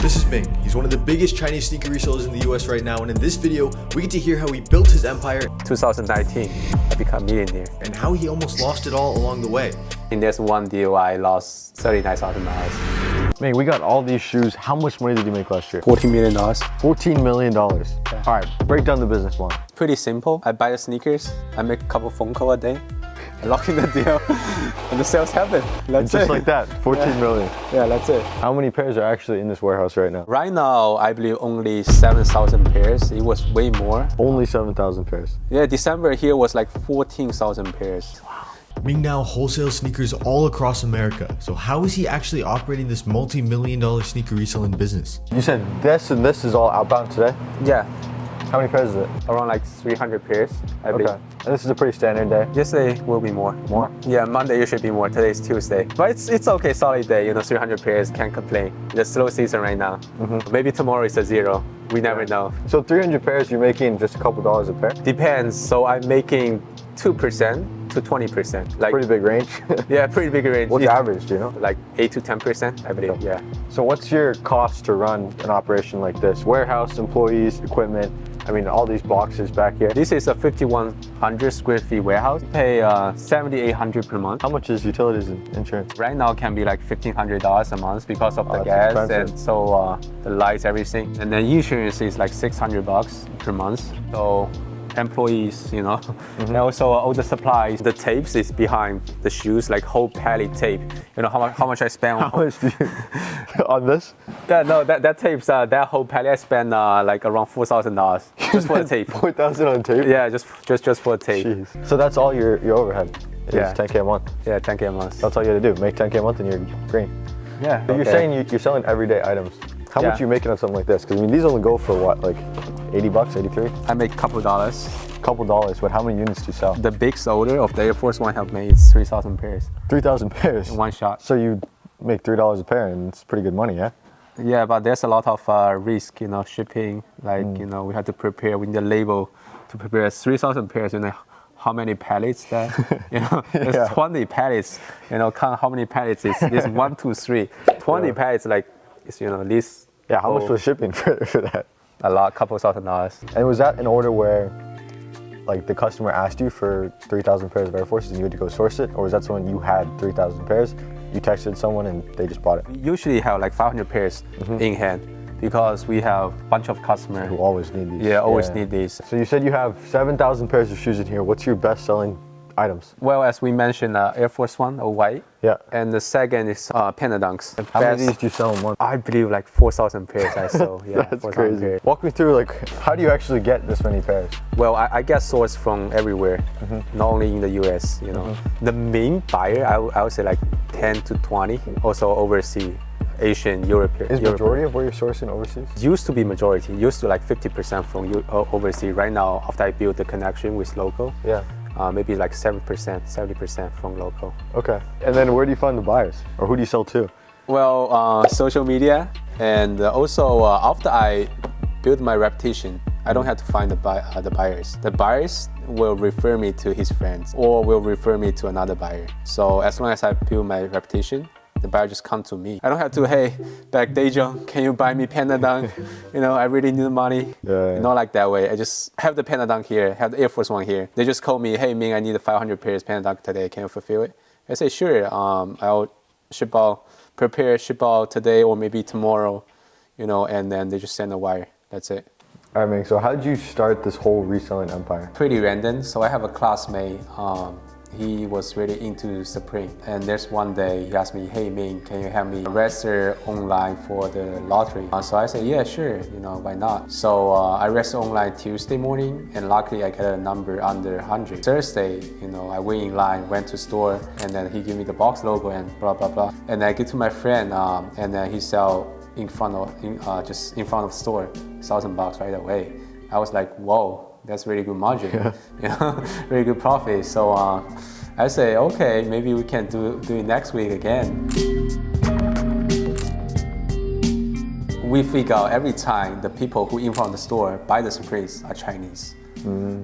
This is Ming. He's one of the biggest Chinese sneaker resellers in the US right now, and in this video, we get to hear how he built his empire, 2019, I became a millionaire. and how he almost lost it all along the way. In this one deal, I lost $39,000. Ming, we got all these shoes. How much money did you make last year? $14 million. $14 million. All right, break down the business model. Pretty simple. I buy the sneakers, I make a couple phone calls a day, I lock in the deal, and the sales happen. That's Just it. like that, 14 million. Yeah, that's it. How many pairs are actually in this warehouse right now? Right now, I believe only 7,000 pairs. It was way more. Only 7,000 pairs. Yeah, December here was like 14,000 pairs. Ming now wholesales sneakers all across America. So how is he actually operating this multi-million-dollar sneaker reselling business? You said this and this is all outbound today? Yeah, How many pairs is it? around like 300 pairs, I believe. Okay. And this is a pretty standard day. Yesterday will be more. More? Yeah, Monday usually be more. Today is Tuesday. But it's okay, solid day. 300 pairs, can't complain. The slow season right now. Maybe tomorrow is a zero. We never know. So 300 pairs, you're making just a couple dollars a pair? Depends. So I'm making 2% to 20%. Like, Pretty big range. yeah, pretty big range. What's the average, do you know? Like 8 to 10%, I believe. Yeah. So what's your cost to run an operation like this? Warehouse, employees, equipment, I mean, all these boxes back here. This is a 5,100 square feet warehouse. Pay $7,800 per month. How much is utilities and insurance? Right now can be like $1,500 a month because of the that's gas expensive. and so the lights, everything. And then insurance is like $600 per month. So employees, and also all the supplies. The tapes is behind the shoes, like whole pallet tape. How much I spend on. How much do you, on this? That tapes, that whole pallet I spend like around $4,000 just for the tape. 4,000 on tape? Yeah, just for the tape. Jeez. So that's all your overhead? Is Yeah. 10K a month? Yeah, 10K a month. That's all you had to do, make 10K a month and you're green. Yeah. But you're saying you're selling everyday items. How much Yeah. are you making on something like this? Because I mean, these only go for what, like 80 bucks, 83? I make a couple dollars. Couple dollars, but how many units do you sell? The big order of the Air Force One have made is 3,000 pairs 3,000 pairs. in one shot. So you make $3 a pair and it's pretty good money, yeah? Yeah, but there's a lot of risk, shipping. Like, we have to prepare. We need a label to prepare 3,000 pairs. How many pallets that? There's Yeah. 20 pallets. Count how many pallets is this 1, 2, 3. 20 pallets, like, it's this. Yeah, how much was shipping for that? A lot, couple $1,000. And was that an order where like the customer asked you for 3,000 pairs of Air Forces and you had to go source it? Or was that someone you had 3,000 pairs, you texted someone and they just bought it? We usually have like 500 pairs in hand because we have a bunch of customers Who always need these. Yeah, always need these. So you said you have 7,000 pairs of shoes in here. What's your best selling items? Well, as we mentioned, Air Force One, or white. Yeah. And the second is Panda Dunks. How many of these do you sell in one? I believe like 4,000 pairs I sold. Yeah, That's 4,000 crazy. pairs. Walk me through, like, how do you actually get this many pairs? Well, I get sourced from everywhere, not only in the US. The main buyer, I would say like 10 to 20, also overseas, Asian, European. Is majority of where you're sourcing overseas? Used to be majority, used to like 50% from overseas. Right now, after I built the connection with local, Yeah. Maybe like 70% from local. Okay. And then where do you find the buyers? Or who do you sell to? Well, social media, and also after I build my reputation, I don't have to find the buyers. The buyers will refer me to his friends or will refer me to another buyer. So as long as I build my reputation, the buyer just come to me. I don't have to, hey, back Daejeon, can you buy me Panda Dunk? I really need the money. Yeah. Not like that way. I just have the Panda Dunk here, have the Air Force One here. They just call me, hey Ming, I need 500 pairs Panda Dunk today. Can you fulfill it? I say, sure. I'll ship out today or maybe tomorrow, and then they just send a wire. That's it. All right, Ming, so how did you start this whole reselling empire? Pretty random. So I have a classmate. He was really into Supreme, and there's one day he asked me, hey Ming, can you help me register online for the lottery? So I said, yeah, sure, why not? So I registered online Tuesday morning, and luckily I got a number under 100. Thursday, I went in line, went to store, and then he gave me the box logo and blah blah blah. And I give to my friend, and then he sell just in front of the store, $1,000 right away. I was like, whoa. That's really good margin, really good profit. So I say, okay, maybe we can do it next week again. We figure out every time the people who in front of the store buy the Supremes are Chinese.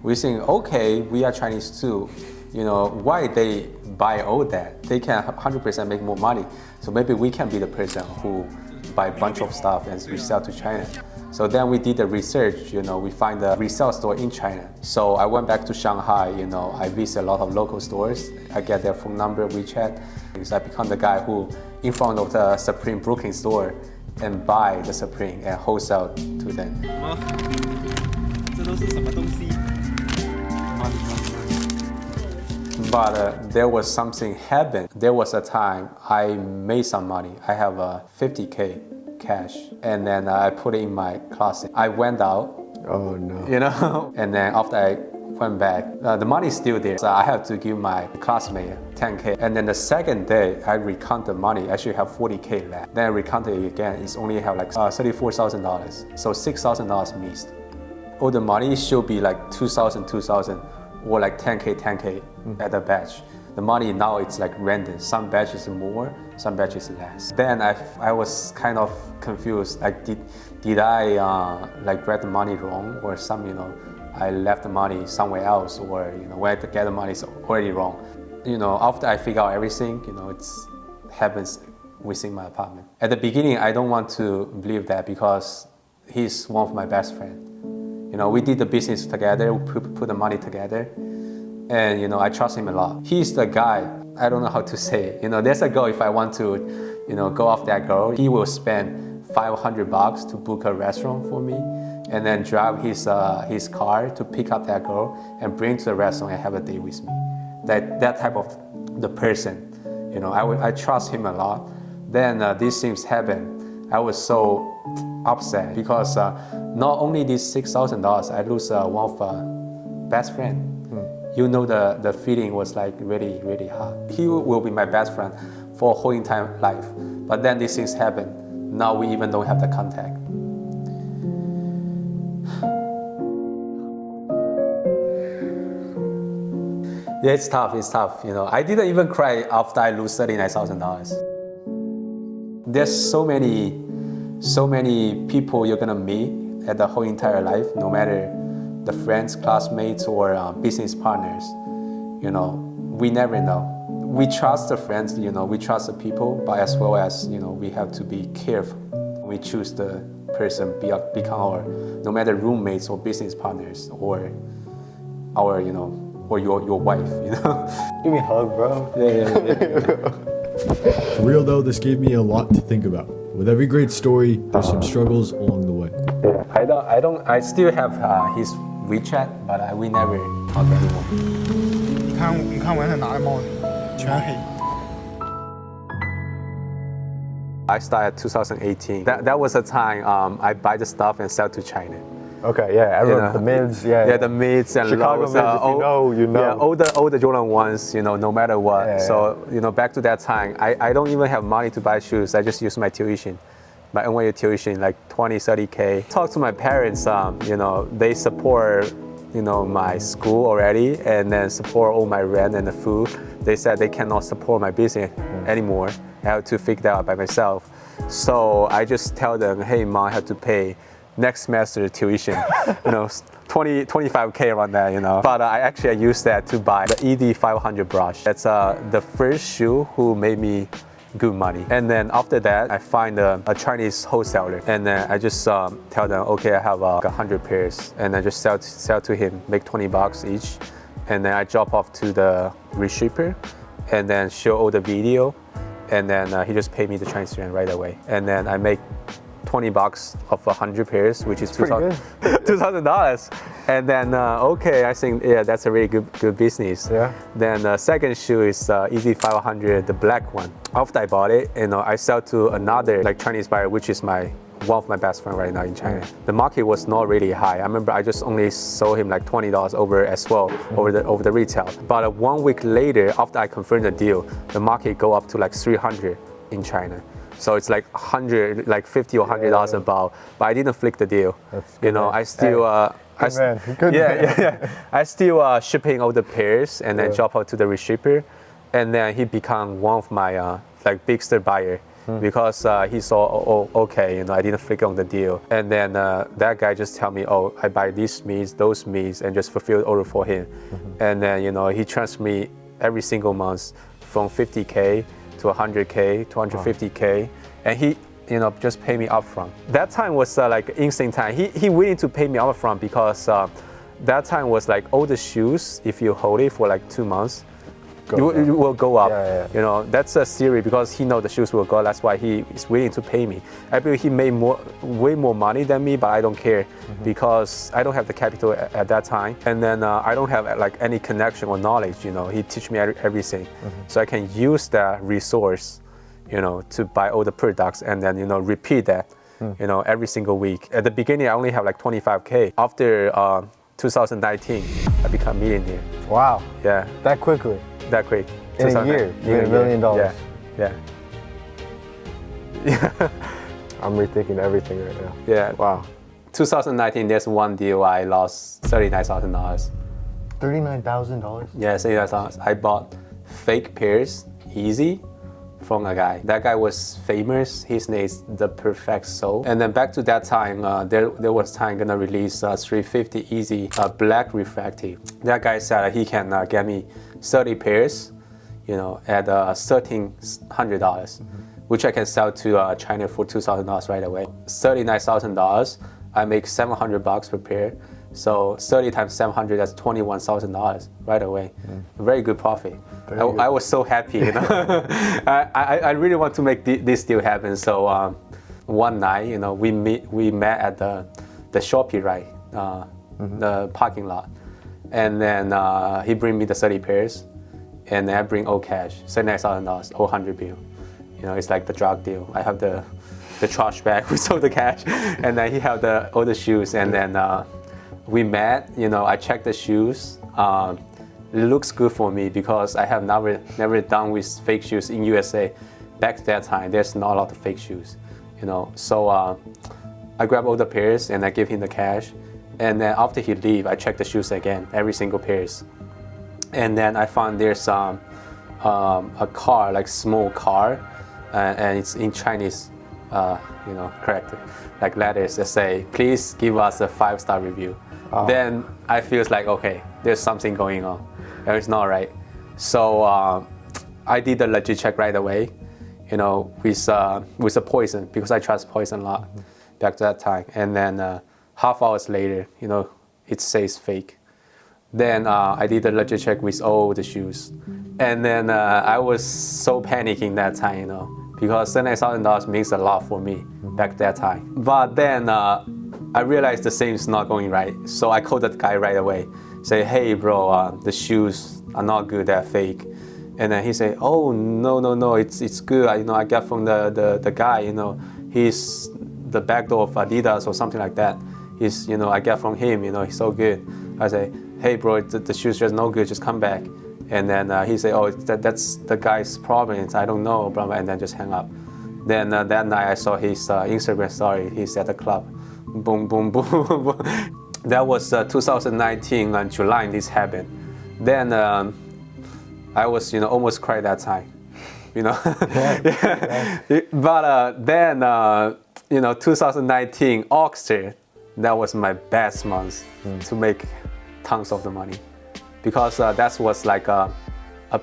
We think, okay, we are Chinese too. Why they buy all that? They can 100% make more money. So maybe we can be the person who buy a bunch of stuff and resell to China. So then we did the research, we find a resale store in China. So I went back to Shanghai, I visit a lot of local stores. I get their phone number, WeChat. So I become the guy who, in front of the Supreme Brooklyn store, and buy the Supreme and wholesale to them. But there was something happened. There was a time I made some money. I have 50K cash, and then I put it in my closet. I went out. Oh no. And then after I went back, the money is still there. So I have to give my classmate 10K. And then the second day, I recount the money. I should have 40K left. Then I recount it again. It's only have like $34,000. So $6,000 missed. All the money should be like 2,000, or like 10K at the batch. The money now it's like random. Some batches more, some batches less. Then I was kind of confused. Like did I like read the money wrong, or some I left the money somewhere else, or where to get the money is already wrong. After I figure out everything, it happens within my apartment. At the beginning, I don't want to believe that because he's one of my best friends. We did the business together, we put the money together, and I trust him a lot. He's the guy, I don't know how to say it. There's a girl, if I want to, go off that girl, he will spend $500 to book a restaurant for me, and then drive his car to pick up that girl and bring to the restaurant and have a date with me. That type of the person, I trust him a lot. Then these things happen. I was so upset because not only these $6,000, I lose one of best friend. The feeling was like really, really hard. He will be my best friend for a whole entire life. But then these things happen. Now we even don't have the contact. Yeah, it's tough. I didn't even cry after I lose $39,000. There's so many people you're gonna meet at the whole entire life, no matter the friends, classmates, or business partners. We never know. We trust the friends, we trust the people, but as well as, we have to be careful. We choose the person become our, no matter roommates or business partners, or our, or your wife, Give me a hug, bro. Yeah. For real though, this gave me a lot to think about. With every great story, there's some struggles along the way. Yeah, I still have his WeChat, but we never talk anymore. 你看我现在拿的帽子全黑。 I started 2018. That was the time I buy the stuff and sell to China. Okay, yeah, everyone, the mids, Yeah, the mids and Chicago lows. mids, if you know. Yeah, all the Jordan ones, no matter what. Yeah, so, back to that time, I don't even have money to buy shoes. I just use my tuition. My NYU tuition, like 20, 30K. Talk to my parents, they support, my school already, and then support all my rent and the food. They said they cannot support my business anymore. I have to figure that out by myself. So I just tell them, hey, mom, I have to pay next semester tuition, 25K around that, But I used that to buy the ED 500 brush. That's the first shoe who made me good money. And then after that, I find a Chinese wholesaler, and then I just tell them, okay, I have 100 pairs, and I just sell to him, make $20 each, and then I drop off to the reshipper, and then show all the video, and then he just paid me the Chinese yuan right away, and then I make $20 of 100 pairs, which is $2,000. And then, okay, I think, yeah, that's a really good business. Yeah. Then the second shoe is Easy 500, the black one. After I bought it, I sell to another Chinese buyer, which is one of my best friend right now in China. The market was not really high. I remember I just only sold him like $20 over as well, over the retail. But 1 week later, after I confirmed the deal, the market go up to like 300 in China. So it's like 100, like 50 or $100 above. But I didn't flick the deal. I still, I still shipping all the pairs and then drop out to the reshipper, and then he become one of my biggest buyer. Because he saw, okay, I didn't flick on the deal. And then that guy just tell me, I buy these meats, those meats, and just fulfill the order for him. And then, he transfer me every single month from 50K to 100K to 150K. And just pay me upfront. That time was like insane time. He willing to pay me upfront because that time was like all the shoes, if you hold it for like 2 months, it will go up. That's a theory because he knows the shoes will go. That's why he is willing to pay me. I believe he made way more money than me, but I don't care because I don't have the capital at that time, and then I don't have like any connection or knowledge. He teach me everything, so I can use that resource, to buy all the products and then repeat that, every single week. At the beginning, I only have like 25K. After 2019, I become millionaire. Wow. Yeah. That quickly. That quick. In a year, you made $1 million. Yeah. I'm rethinking everything right now. Yeah. Wow. 2019, there's one deal I lost $39,000. $39,000? Yeah, $39,000. I bought fake pairs, easy, from a guy. That guy was famous. His name is The Perfect Soul. And then back to that time, there was time gonna release 350 Easy black refractive. That guy said he can get me 30 pairs, at $1,300, which I can sell to China for $2,000 right away. $39,000. I make $700 per pair. So 30 times 700, that's $21,000 right away. Very good profit. I was so happy, I really want to make this deal happen. So one night, we met at the Shopee, right? The parking lot. And then he bring me the 30 pairs, and then I bring all cash, $79,000, all 100 bill. It's like the drug deal. I have the trash bag with all the cash, and then he have all the shoes, and then we met. I checked the shoes. It looks good for me because I have never done with fake shoes in USA. Back at that time, there's not a lot of fake shoes, So I grab all the pairs and I give him the cash. And then after he leave, I check the shoes again, every single pairs. And then I found there's a car, like small car, and it's in Chinese, correct, like letters that say, please give us a 5-star review. Then I feel like, okay, there's something going on. And it's not right. So I did the legit check right away, with a poison, because I trust poison a lot back to that time. And then half hours later, it says fake. Then I did the legit check with all the shoes. And then I was so panicking that time, because $79,000 means a lot for me back that time. But then I realized the same is not going right. So I called that guy right away. Say, hey bro, the shoes are not good, they're fake. And then he say, oh no, it's good. I got from the guy, he's the back door of Adidas or something like that. He's, I got from him, he's so good. I say, hey bro, the shoes just no good, just come back. And then he say, oh, that's the guy's problem. I don't know, blah, blah, and then just hang up. Then that night I saw his Instagram story. He's at the club. Boom, boom, boom, boom. That was 2019 July. This happened. Then I was, almost cried that time. But then 2019 August, that was my best month to make tons of the money, because that was like a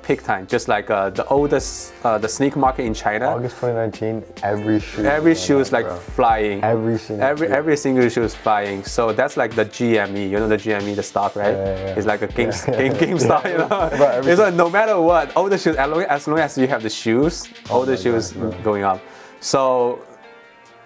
peak time, just like the oldest the sneaker market in China. August 2019, every shoe is like flying. Every single shoe is flying. So that's like the GME, the GME, the stock, right? Yeah. It's like a game stock, It's like no matter what, all the shoes, as long as you have the shoes, all the shoes going up. So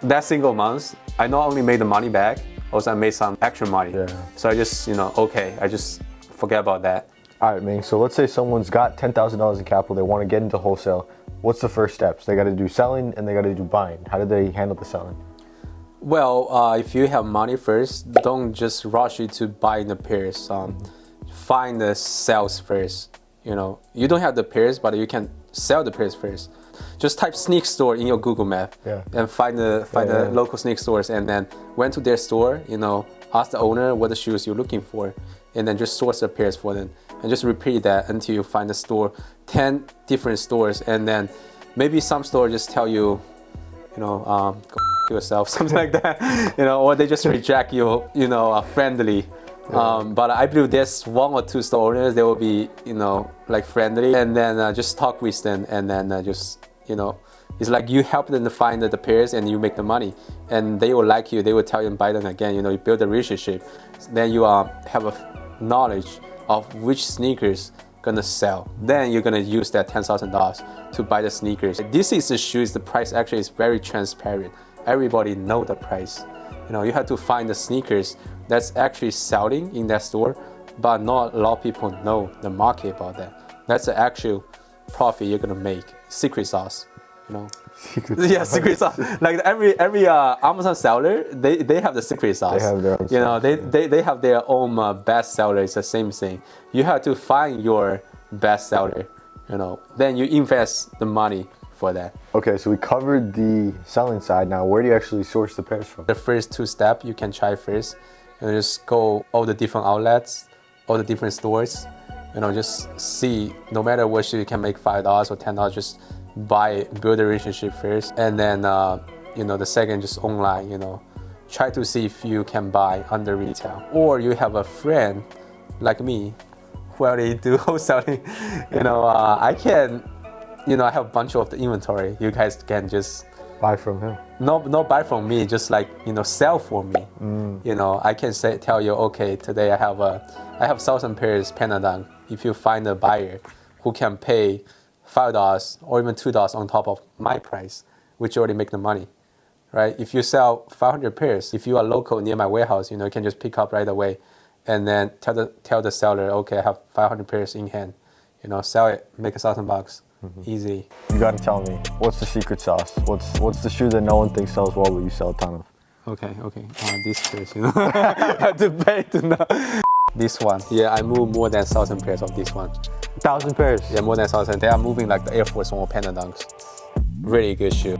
that single month, I not only made the money back, also I made some extra money. So I just, okay, I just forget about that. All right, Ming, so let's say someone's got $10,000 in capital, they want to get into wholesale. What's the first steps? They got to do selling and they got to do buying. How do they handle the selling? Well, if you have money first, don't just rush it to buy the pairs. Find the sales first. You don't have the pairs, but you can sell the pairs first. Just type sneak store in your Google map and find the local sneak stores, and then went to their store, ask the owner what the shoes you're looking for, and then just source the pairs for them. And just repeat that until you find the store, 10 different stores, and then maybe some store just tell you, go yourself, something like that, or they just reject you, friendly. But I believe there's 1 or 2 store owners, they will be, like friendly, and then just talk with them, and then just, It's like you help them to find the pairs and you make the money, and they will like you. They will tell you and buy them again. You build a relationship. Then you have a knowledge of which sneakers gonna sell. Then you're gonna use that $10,000 to buy the sneakers. This is the shoes. The price actually is very transparent. Everybody know the price. You have to find the sneakers that's actually selling in that store, but not a lot of people know the market about that. That's the actual profit you're gonna make. Secret sauce. Yeah, secret sauce. Like every Amazon seller, they have the secret sauce. They have their own sauce. They have their own best seller. It's the same thing. You have to find your best seller. Then you invest the money for that. Okay, so we covered the selling side. Now, where do you actually source the pairs from? The first 2 steps you can try first. Just go all the different outlets, all the different stores. Just see. No matter what shoe you can make $5 or $10. Just buy, build a relationship first, and then the second just online. Try to see if you can buy under retail, or you have a friend like me who already do wholesaling. I can, I have a bunch of the inventory. You guys can just Buy from him. Not buy from me, just like sell for me. I can tell you, okay, today I have 1,000 pairs Panda Dunk. If you find a buyer who can pay $5 or even $2 on top of my price, which already make the money, right? If you sell 500 pairs, if you are local near my warehouse, you can just pick up right away, and then tell the seller, okay, I have 500 pairs in hand, sell it, make $1,000, easy. You gotta tell me, what's the secret sauce? What's the shoe that no one thinks sells well, but you sell a ton of? Okay. This pairs, I have to pay to know. This one, yeah, I move more than 1,000 pairs of this one. 1,000 pairs? Yeah, more than 1,000. They are moving like the Air Force One or Panda Dunks. Really good shoe.